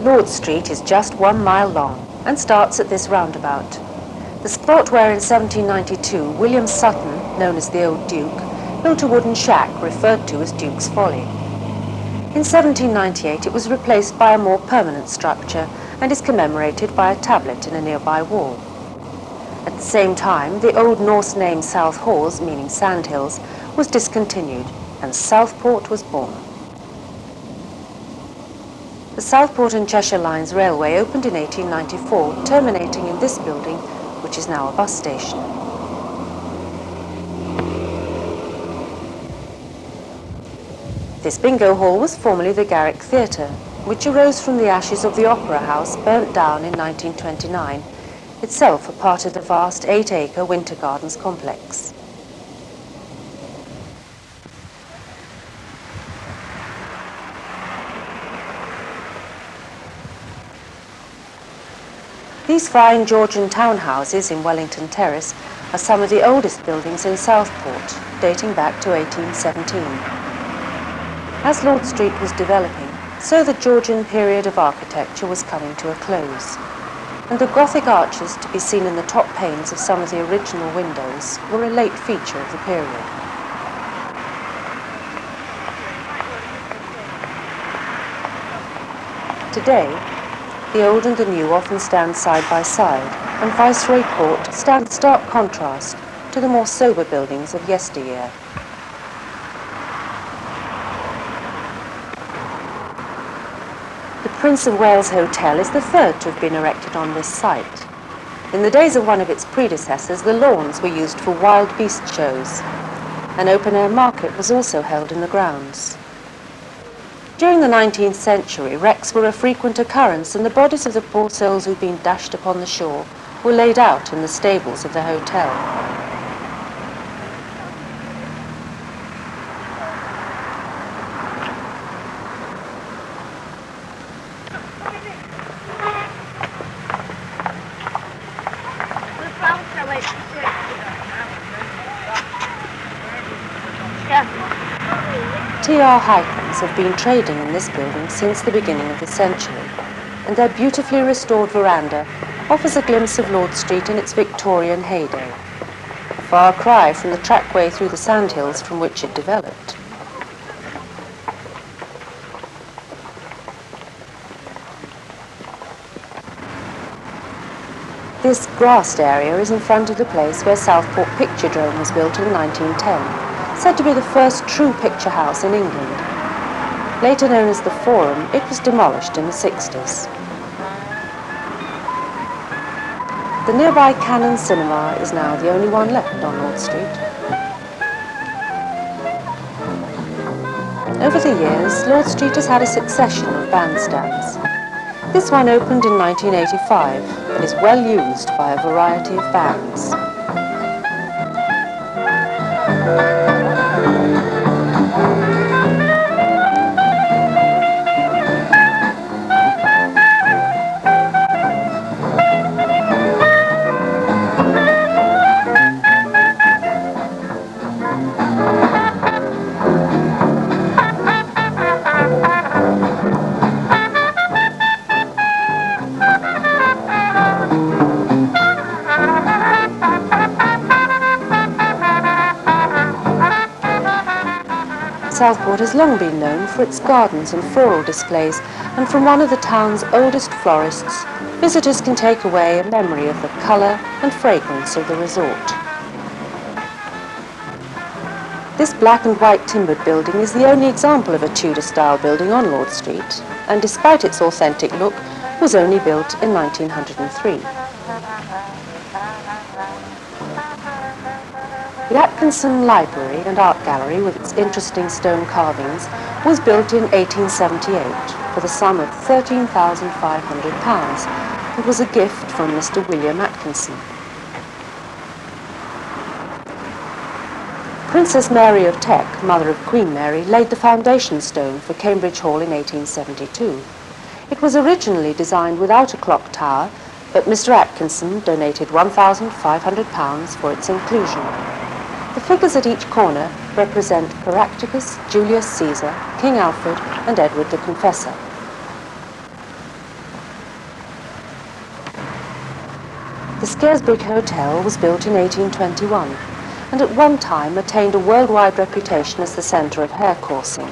Lord Street is just 1 mile long and starts at this roundabout, the spot where in 1792 William Sutton, known as the Old Duke, built a wooden shack referred to as Duke's Folly. In 1798 it was replaced by a more permanent structure and is commemorated by a tablet in a nearby wall. At the same time, the Old Norse name South Hawes, meaning Sandhills, was discontinued and Southport was born. The Southport and Cheshire Lines Railway opened in 1894, terminating in this building, which is now a bus station. This bingo hall was formerly the Garrick Theatre, which arose from the ashes of the Opera House burnt down in 1929, itself a part of the vast 8-acre Winter Gardens complex. These fine Georgian townhouses in Wellington Terrace are some of the oldest buildings in Southport, dating back to 1817. As Lord Street was developing, so the Georgian period of architecture was coming to a close, and the Gothic arches to be seen in the top panes of some of the original windows were a late feature of the period. Today, the old and the new often stand side by side, and Viceroy Court stands in stark contrast to the more sober buildings of yesteryear. The Prince of Wales Hotel is the third to have been erected on this site. In the days of one of its predecessors, the lawns were used for wild beast shows. An open-air market was also held in the grounds. During the 19th century, wrecks were a frequent occurrence, and the bodies of the poor souls who'd been dashed upon the shore were laid out in the stables of the hotel. T.R. Hytens have been trading in this building since the beginning of the century, and their beautifully restored veranda offers a glimpse of Lord Street in its Victorian heyday, a far cry from the trackway through the sandhills from which it developed. This grassed area is in front of the place where Southport Picturedrome was built in 1910, said to be the first true picture house in England. Later known as the Forum, it was demolished in the 60s. The nearby Cannon Cinema is now the only one left on Lord Street. Over the years, Lord Street has had a succession of bandstands. This one opened in 1985 and is well used by a variety of bands. Southport has long been known for its gardens and floral displays, and from one of the town's oldest florists, visitors can take away a memory of the colour and fragrance of the resort. This black and white timbered building is the only example of a Tudor-style building on Lord Street, and despite its authentic look, was only built in 1903. The Atkinson Library and Art Gallery, with its interesting stone carvings, was built in 1878 for the sum of £13,500 and was a gift from Mr. William Atkinson. Princess Mary of Teck, mother of Queen Mary, laid the foundation stone for Cambridge Hall in 1872. It was originally designed without a clock tower, but Mr. Atkinson donated £1,500 for its inclusion. The figures at each corner represent Caractacus, Julius Caesar, King Alfred, and Edward the Confessor. The Scarce brick hotel was built in 1821 and at one time attained a worldwide reputation as the centre of hare coursing.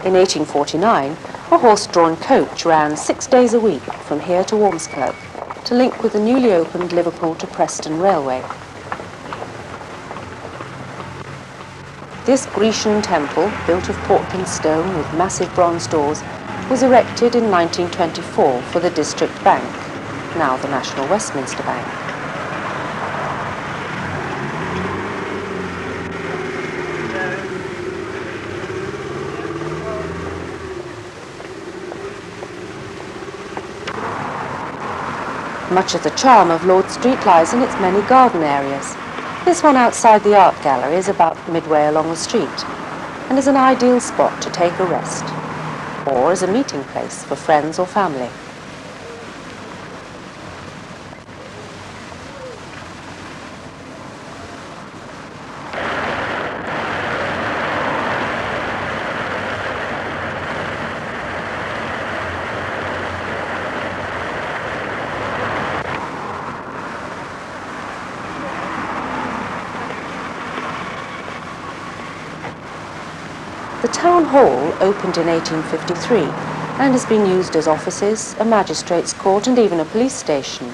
In 1849, a horse-drawn coach ran 6 days a week from here to Ormskirk to link with the newly opened Liverpool to Preston Railway. This Grecian temple, built of Portland stone with massive bronze doors, was erected in 1924 for the District Bank, now the National Westminster Bank. Much of the charm of Lord Street lies in its many garden areas. This one outside the art gallery is about midway along the street and is an ideal spot to take a rest, or as a meeting place for friends or family. The town hall opened in 1853 and has been used as offices, a magistrate's court and even a police station.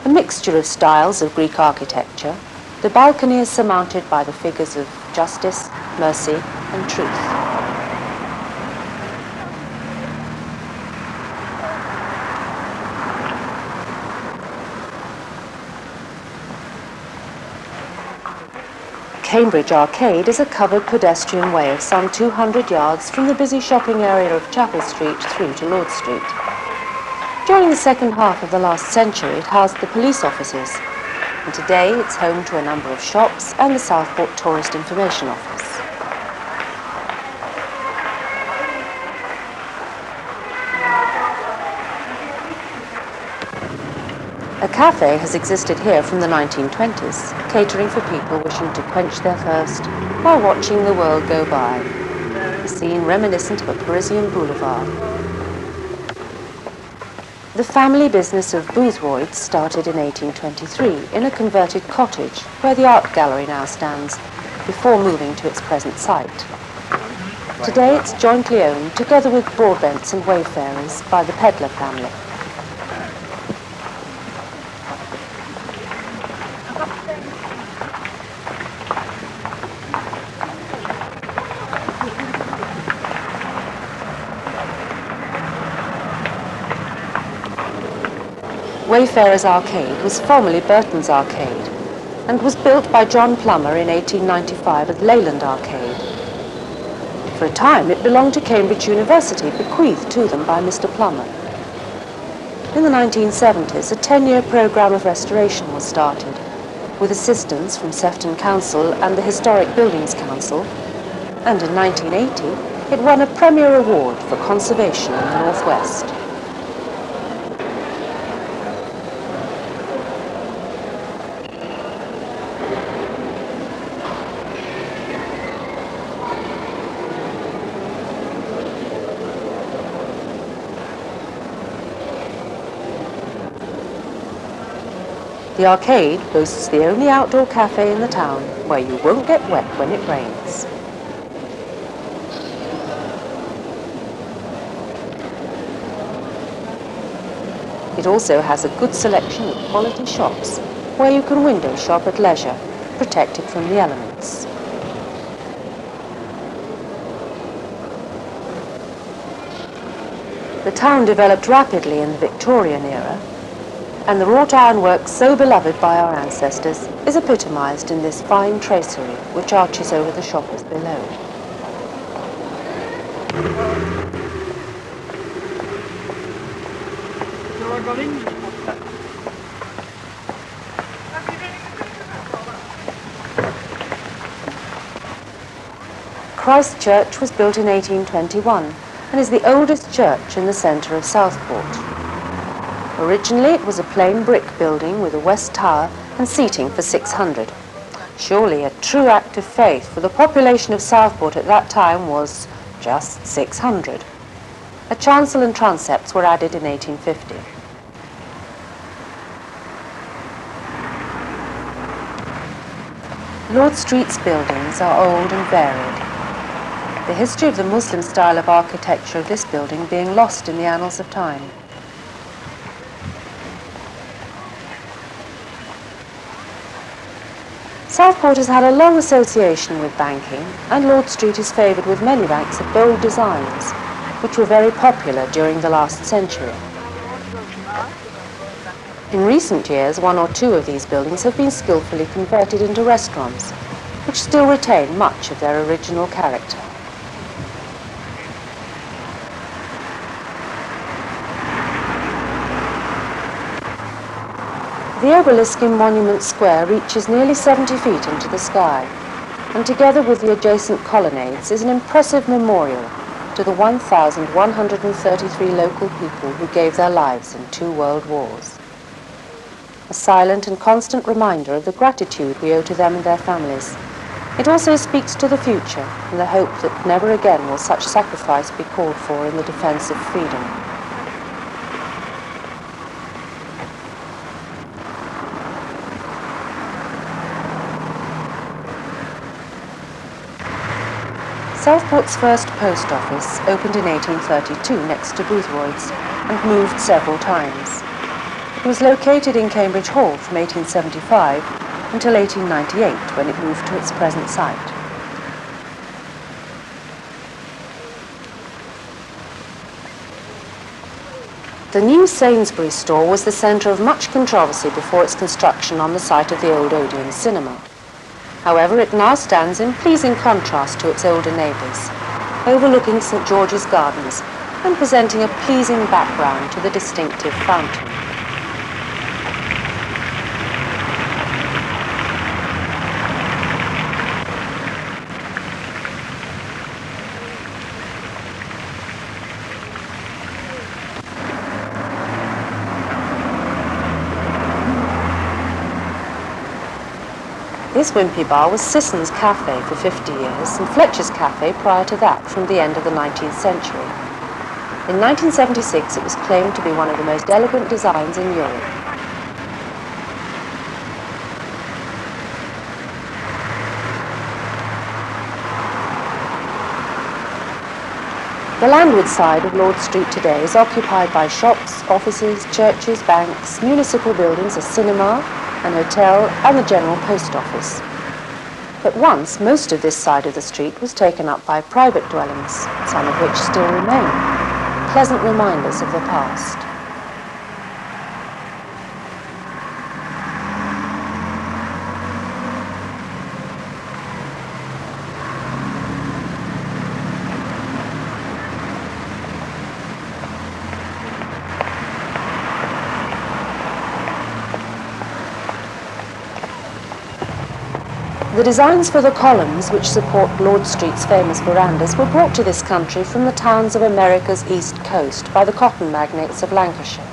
A mixture of styles of Greek architecture, the balcony is surmounted by the figures of justice, mercy and truth. Cambridge Arcade is a covered pedestrian way of some 200 yards from the busy shopping area of Chapel Street through to Lord Street. During the second half of the last century, it housed the police offices, and today it's home to a number of shops and the Southport Tourist Information Office. A cafe has existed here from the 1920s, catering for people wishing to quench their thirst while watching the world go by. A scene reminiscent of a Parisian boulevard. The family business of Boothroyd's started in 1823 in a converted cottage where the art gallery now stands, before moving to its present site. Today it's jointly owned, together with Broadbents and Wayfarers, by the Pedlar family. Wayfarers Arcade was formerly Burton's Arcade and was built by John Plummer in 1895 as Leyland Arcade. For a time it belonged to Cambridge University, bequeathed to them by Mr. Plummer. In the 1970s, a 10-year programme of restoration was started, with assistance from Sefton Council and the Historic Buildings Council, and in 1980 it won a Premier Award for conservation in the North West. The arcade boasts the only outdoor cafe in the town where you won't get wet when it rains. It also has a good selection of quality shops where you can window shop at leisure, protected from the elements. The town developed rapidly in the Victorian era, and the wrought ironwork so beloved by our ancestors is epitomised in this fine tracery which arches over the shoppers below. Christchurch was built in 1821 and is the oldest church in the centre of Southport. Originally it was a plain brick building with a west tower and seating for 600. Surely a true act of faith, for the population of Southport at that time was just 600. A chancel and transepts were added in 1850. Lord Street's buildings are old and varied, the history of the Muslim style of architecture of this building being lost in the annals of time. Southport has had a long association with banking, and Lord Street is favoured with many banks of bold designs, which were very popular during the last century. In recent years, one or two of these buildings have been skillfully converted into restaurants, which still retain much of their original character. The obelisk in Monument Square reaches nearly 70 feet into the sky, and together with the adjacent colonnades is an impressive memorial to the 1,133 local people who gave their lives in 2 world wars. A silent and constant reminder of the gratitude we owe to them and their families. It also speaks to the future and the hope that never again will such sacrifice be called for in the defense of freedom. Southport's first post office opened in 1832 next to Boothroyd's and moved several times. It was located in Cambridge Hall from 1875 until 1898 when it moved to its present site. The new Sainsbury's store was the centre of much controversy before its construction on the site of the old Odeon cinema. However, it now stands in pleasing contrast to its older neighbours, overlooking St George's Gardens and presenting a pleasing background to the distinctive fountain. This wimpy bar was Sisson's Cafe for 50 years and Fletcher's Cafe prior to that from the end of the 19th century. In 1976 it was claimed to be one of the most elegant designs in Europe. The landward side of Lord Street today is occupied by shops, offices, churches, banks, municipal buildings, a cinema, an hotel and the general post office. But once most of this side of the street was taken up by private dwellings, some of which still remain, pleasant reminders of the past. The designs for the columns which support Lord Street's famous verandas were brought to this country from the towns of America's east coast by the cotton magnates of Lancashire.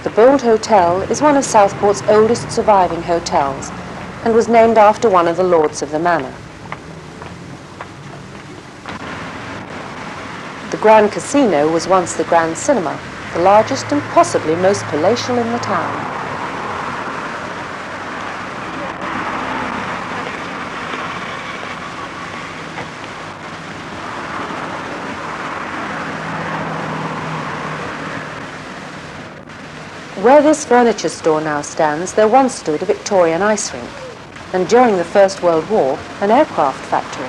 The Bold Hotel is one of Southport's oldest surviving hotels and was named after one of the lords of the manor. The Grand Casino was once the Grand Cinema, the largest and possibly most palatial in the town. Where this furniture store now stands, there once stood a Victorian ice rink, and during the First World War, an aircraft factory.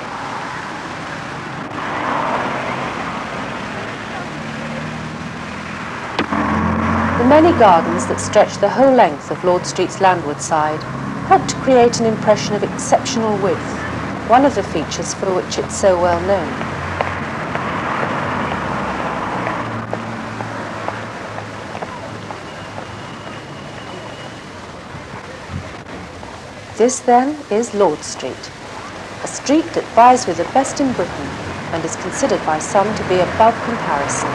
The many gardens that stretch the whole length of Lord Street's landward side help to create an impression of exceptional width, one of the features for which it's so well known. This, then, is Lord Street, a street that vies with the best in Britain and is considered by some to be above comparison.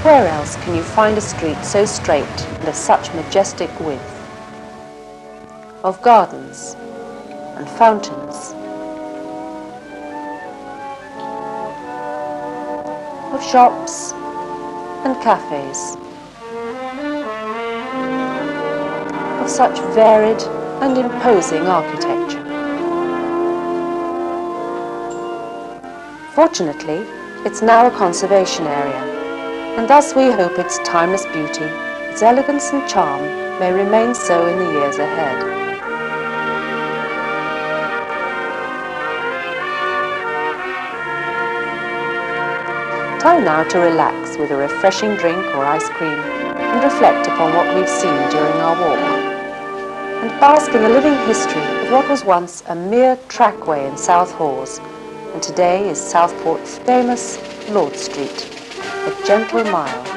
Where else can you find a street so straight and of such majestic width, of gardens and fountains of shops and cafes, of such varied and imposing architecture. Fortunately, it's now a conservation area, and thus we hope its timeless beauty, its elegance and charm may remain so in the years ahead. Time now to relax with a refreshing drink or ice cream and reflect upon what we've seen during our walk, and bask in the living history of what was once a mere trackway in South Hawes, and today is Southport's famous Lord Street, a gentle mile.